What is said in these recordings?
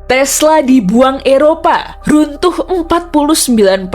Tesla dibuang Eropa, runtuh 49%,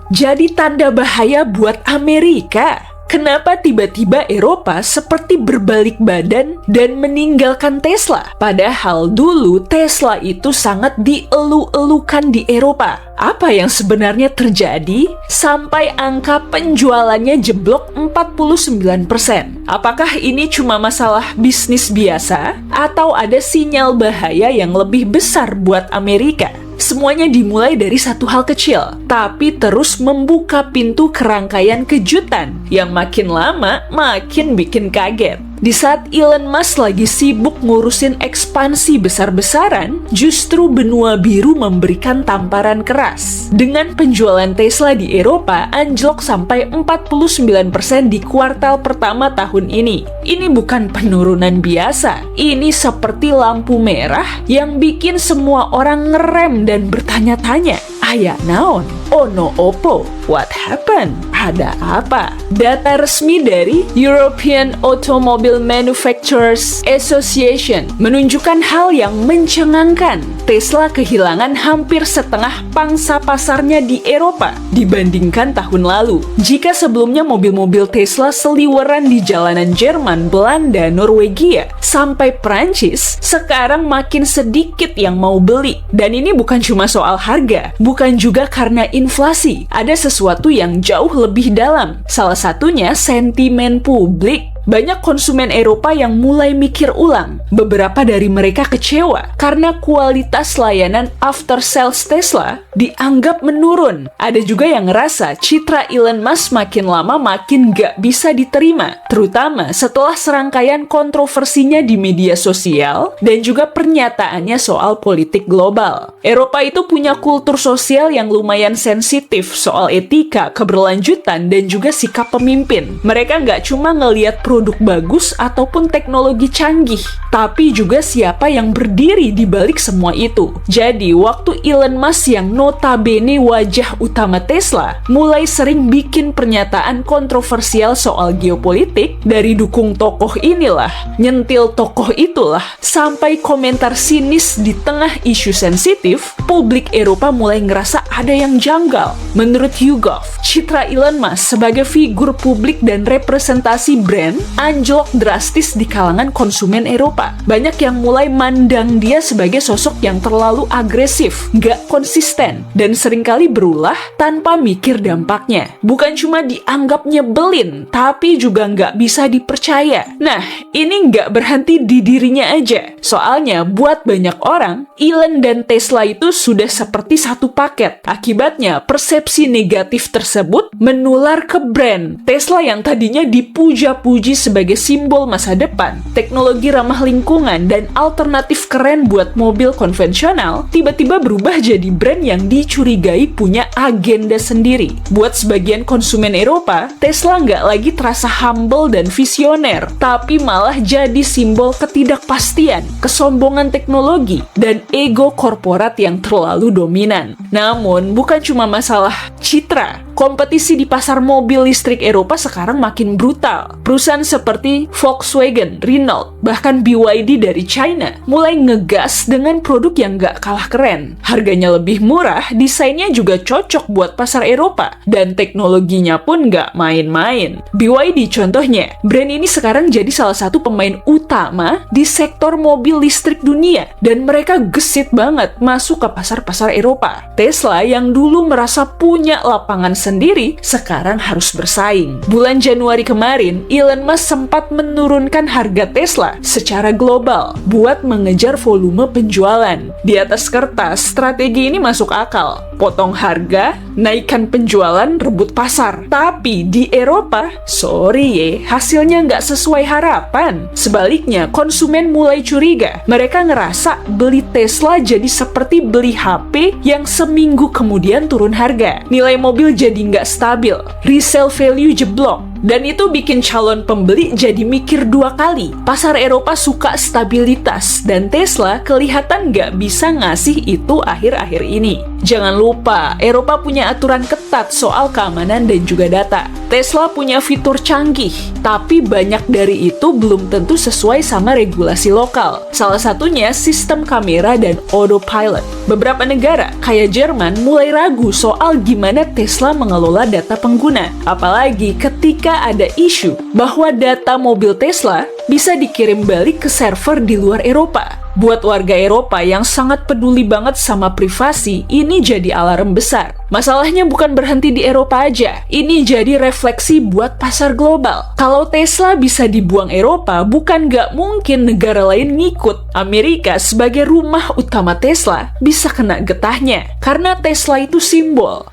jadi tanda bahaya buat Amerika. Kenapa tiba-tiba Eropa seperti berbalik badan dan meninggalkan Tesla? Padahal dulu Tesla itu sangat dielu-elukan di Eropa. Apa yang sebenarnya terjadi sampai angka penjualannya jeblok 49%? Apakah ini cuma masalah bisnis biasa atau ada sinyal bahaya yang lebih besar buat Amerika? Semuanya dimulai dari satu hal kecil, tapi terus membuka pintu ke rangkaian kejutan yang makin lama makin bikin kaget. Di saat Elon Musk lagi sibuk ngurusin ekspansi besar-besaran, justru benua biru memberikan tamparan keras. Dengan penjualan Tesla di Eropa anjlok sampai 49% di kuartal pertama tahun ini. Ini bukan penurunan biasa, ini seperti lampu merah yang bikin semua orang ngerem dan bertanya-tanya, "Aya naon? Ono opo? What happened? Ada apa?" Data resmi dari European Automobile Manufacturers Association menunjukkan hal yang mencengangkan. Tesla kehilangan hampir setengah pangsa pasarnya di Eropa dibandingkan tahun lalu. Jika sebelumnya mobil-mobil Tesla seliweran di jalanan Jerman, Belanda, Norwegia, sampai Prancis, sekarang makin sedikit yang mau beli. Dan ini bukan cuma soal harga, bukan juga karena inflasi. Ada sesuatu yang jauh lebih dalam. Salah satunya sentimen publik. Banyak konsumen Eropa yang mulai mikir ulang. Beberapa dari mereka kecewa karena kualitas layanan after sales Tesla dianggap menurun. Ada juga yang ngerasa citra Elon Musk makin lama makin gak bisa diterima, terutama setelah serangkaian kontroversinya di media sosial dan juga pernyataannya soal politik global. Eropa itu punya kultur sosial yang lumayan sensitif soal etika, keberlanjutan, dan juga sikap pemimpin. Mereka nggak cuma ngelihat produk bagus ataupun teknologi canggih, tapi juga siapa yang berdiri di balik semua itu. Jadi, waktu Elon Musk yang notabene wajah utama Tesla mulai sering bikin pernyataan kontroversial soal geopolitik, dari dukung tokoh inilah, nyentil tokoh itulah, sampai komentar sinis di tengah isu sensitif, publik Eropa mulai ngerasa ada yang janggal. Menurut YouGov, citra Elon Musk sebagai figur publik dan representasi brand anjlok drastis di kalangan konsumen Eropa. Banyak yang mulai mandang dia sebagai sosok yang terlalu agresif, gak konsisten, dan seringkali berulah tanpa mikir dampaknya. Bukan cuma dianggap nyebelin, tapi juga gak bisa dipercaya. Nah, ini gak berhenti di dirinya aja. Soalnya, buat banyak orang, Elon dan Tesla itu sudah seperti satu paket. Akibatnya, persepsi negatif tersebut menular ke brand. Tesla yang tadinya dipuja-puji sebagai simbol masa depan, teknologi ramah lingkungan, dan alternatif keren buat mobil konvensional, tiba-tiba berubah jadi brand yang dicurigai punya agenda sendiri. Buat sebagian konsumen Eropa, Tesla nggak lagi terasa humble dan visioner, tapi malah jadi simbol ketidakpastian, kesombongan teknologi, dan ego korporat yang terlalu dominan. Namun, bukan cuma masalah citra. Kompetisi di pasar mobil listrik Eropa sekarang makin brutal. Perusahaan seperti Volkswagen, Renault, bahkan BYD dari China mulai ngegas dengan produk yang gak kalah keren. Harganya lebih murah, desainnya juga cocok buat pasar Eropa, dan teknologinya pun gak main-main. BYD contohnya, brand ini sekarang jadi salah satu pemain utama di sektor mobil listrik dunia, dan mereka gesit banget masuk ke pasar-pasar Eropa. Tesla yang dulu merasa punya lapangan sendiri, sekarang harus bersaing. Bulan Januari kemarin, Elon Musk sempat menurunkan harga Tesla secara global buat mengejar volume penjualan. Di atas kertas, strategi ini masuk akal. Potong harga, naikkan penjualan, rebut pasar. Tapi di Eropa, hasilnya nggak sesuai harapan. Sebaliknya, konsumen mulai curiga. Mereka ngerasa beli Tesla jadi seperti beli HP yang seminggu kemudian turun harga. Nilai mobil jadi nggak stabil, resale value jeblok, Dan itu bikin calon pembeli jadi mikir 2 kali. Pasar Eropa suka stabilitas, dan Tesla kelihatan nggak bisa ngasih itu akhir-akhir ini. Jangan lupa, Eropa punya aturan ketat soal keamanan dan juga data. Tesla punya fitur canggih, tapi banyak dari itu belum tentu sesuai sama regulasi lokal. Salah satunya sistem kamera dan autopilot. Beberapa negara, kayak Jerman, mulai ragu soal gimana Tesla mengelola data pengguna. Apalagi ketika ada isu bahwa data mobil Tesla bisa dikirim balik ke server di luar Eropa. Buat warga Eropa yang sangat peduli banget sama privasi, ini jadi alarm besar. Masalahnya bukan berhenti di Eropa aja, ini jadi refleksi buat pasar global. Kalau Tesla bisa dibuang Eropa, bukan nggak mungkin negara lain ngikut. Amerika sebagai rumah utama Tesla bisa kena getahnya. Karena Tesla itu simbol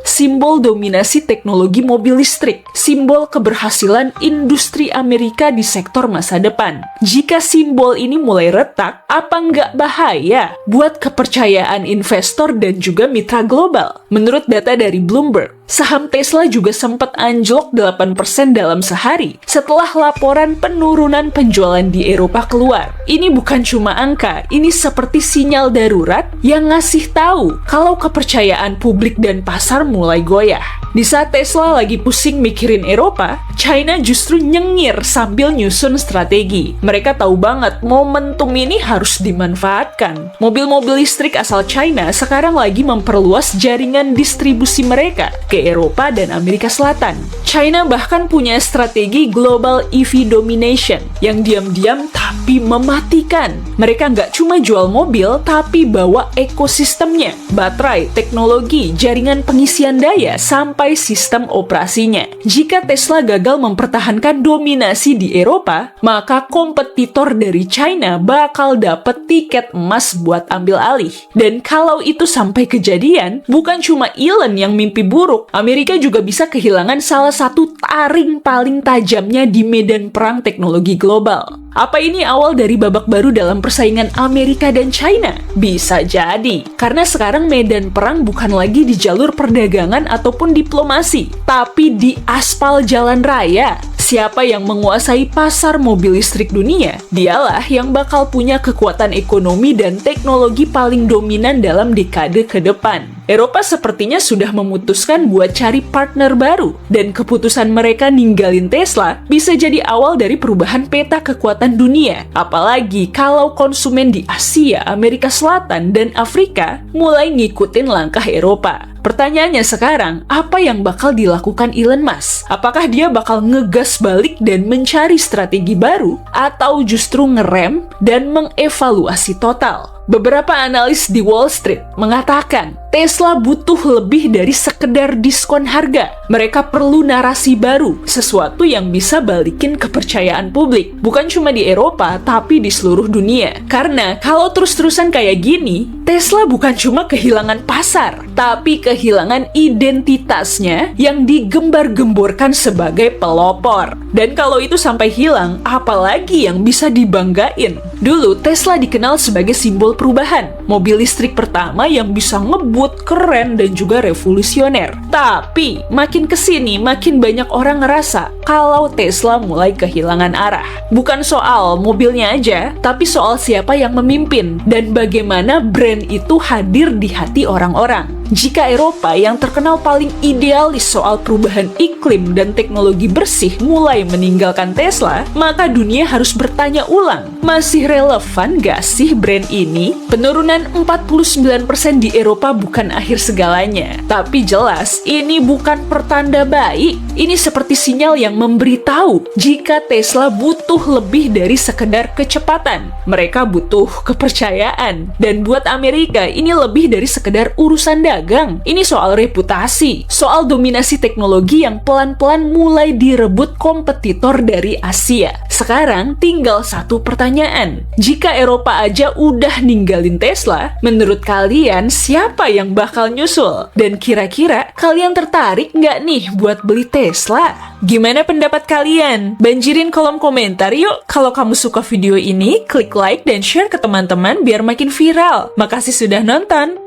dominasi teknologi mobil listrik, simbol keberhasilan industri Amerika di sektor masa depan. Jika simbol ini mulai retak, apa nggak bahaya buat kepercayaan investor dan juga mitra global? Menurut data dari Bloomberg, saham Tesla juga sempat anjlok 8% dalam sehari setelah laporan penurunan penjualan di Eropa keluar. Ini bukan cuma angka, ini seperti sinyal darurat yang ngasih tahu kalau kepercayaan publik dan pasar mulai goyah. Di saat Tesla lagi pusing mikirin Eropa, China justru nyengir sambil nyusun strategi. Mereka tahu banget momentum ini harus dimanfaatkan. Mobil-mobil listrik asal China sekarang lagi memperluas jaringan distribusi mereka ke Eropa dan Amerika Selatan. China bahkan punya strategi global EV domination yang diam-diam tapi mematikan. Mereka nggak cuma jual mobil, tapi bawa ekosistemnya, baterai, teknologi, jaringan pengisian daya, sampai sistem operasinya. Jika Tesla gagal mempertahankan dominasi di Eropa, maka kompetitor dari China bakal dapet tiket emas buat ambil alih. Dan kalau itu sampai kejadian, bukan cuma Elon yang mimpi buruk, Amerika juga bisa kehilangan salah satu taring paling tajamnya di medan perang teknologi global. Apa ini awal dari babak baru dalam persaingan Amerika dan China? Bisa jadi, karena sekarang medan perang bukan lagi di jalur perdagangan ataupun diplomasi, tapi di aspal jalan raya. Siapa yang menguasai pasar mobil listrik dunia, dialah yang bakal punya kekuatan ekonomi dan teknologi paling dominan dalam dekade ke depan. Eropa sepertinya sudah memutuskan buat cari partner baru, dan keputusan mereka ninggalin Tesla bisa jadi awal dari perubahan peta kekuatan dunia. Apalagi kalau konsumen di Asia, Amerika Selatan, dan Afrika mulai ngikutin langkah Eropa. Pertanyaannya sekarang, apa yang bakal dilakukan Elon Musk? Apakah dia bakal ngegas balik dan mencari strategi baru, atau justru ngerem dan mengevaluasi total? Beberapa analis di Wall Street mengatakan Tesla butuh lebih dari sekedar diskon harga. Mereka perlu narasi baru, sesuatu yang bisa balikin kepercayaan publik. Bukan cuma di Eropa, tapi di seluruh dunia. Karena kalau terus-terusan kayak gini, Tesla bukan cuma kehilangan pasar, tapi kehilangan identitasnya yang digembar-gemborkan sebagai pelopor. Dan kalau itu sampai hilang, apalagi yang bisa dibanggain? Dulu, Tesla dikenal sebagai simbol perubahan. Mobil listrik pertama yang bisa ngebut, keren, dan juga revolusioner. Tapi, makin kesini, makin banyak orang ngerasa kalau Tesla mulai kehilangan arah. Bukan soal mobilnya aja, tapi soal siapa yang memimpin dan bagaimana brand itu hadir di hati orang-orang. Jika Eropa yang terkenal paling idealis soal perubahan iklim dan teknologi bersih mulai meninggalkan Tesla, maka dunia harus bertanya ulang, masih relevan gak sih brand ini? Penurunan 49% di Eropa bukan akhir segalanya, tapi jelas ini bukan pertanda baik. Ini seperti sinyal yang memberitahu jika Tesla butuh lebih dari sekedar kecepatan. Mereka butuh kepercayaan. Dan buat Amerika, ini lebih dari sekedar urusan dagang. Ini soal reputasi, soal dominasi teknologi yang pelan-pelan mulai direbut kompetitor dari Asia. Sekarang tinggal satu pertanyaan. Jika Eropa aja udah ninggalin Tesla, menurut kalian siapa yang bakal nyusul? Dan kira-kira kalian tertarik nggak nih buat beli Tesla? Gimana pendapat kalian? Banjirin kolom komentar yuk. Kalau kamu suka video ini, klik like dan share ke teman-teman biar makin viral. Makasih sudah nonton.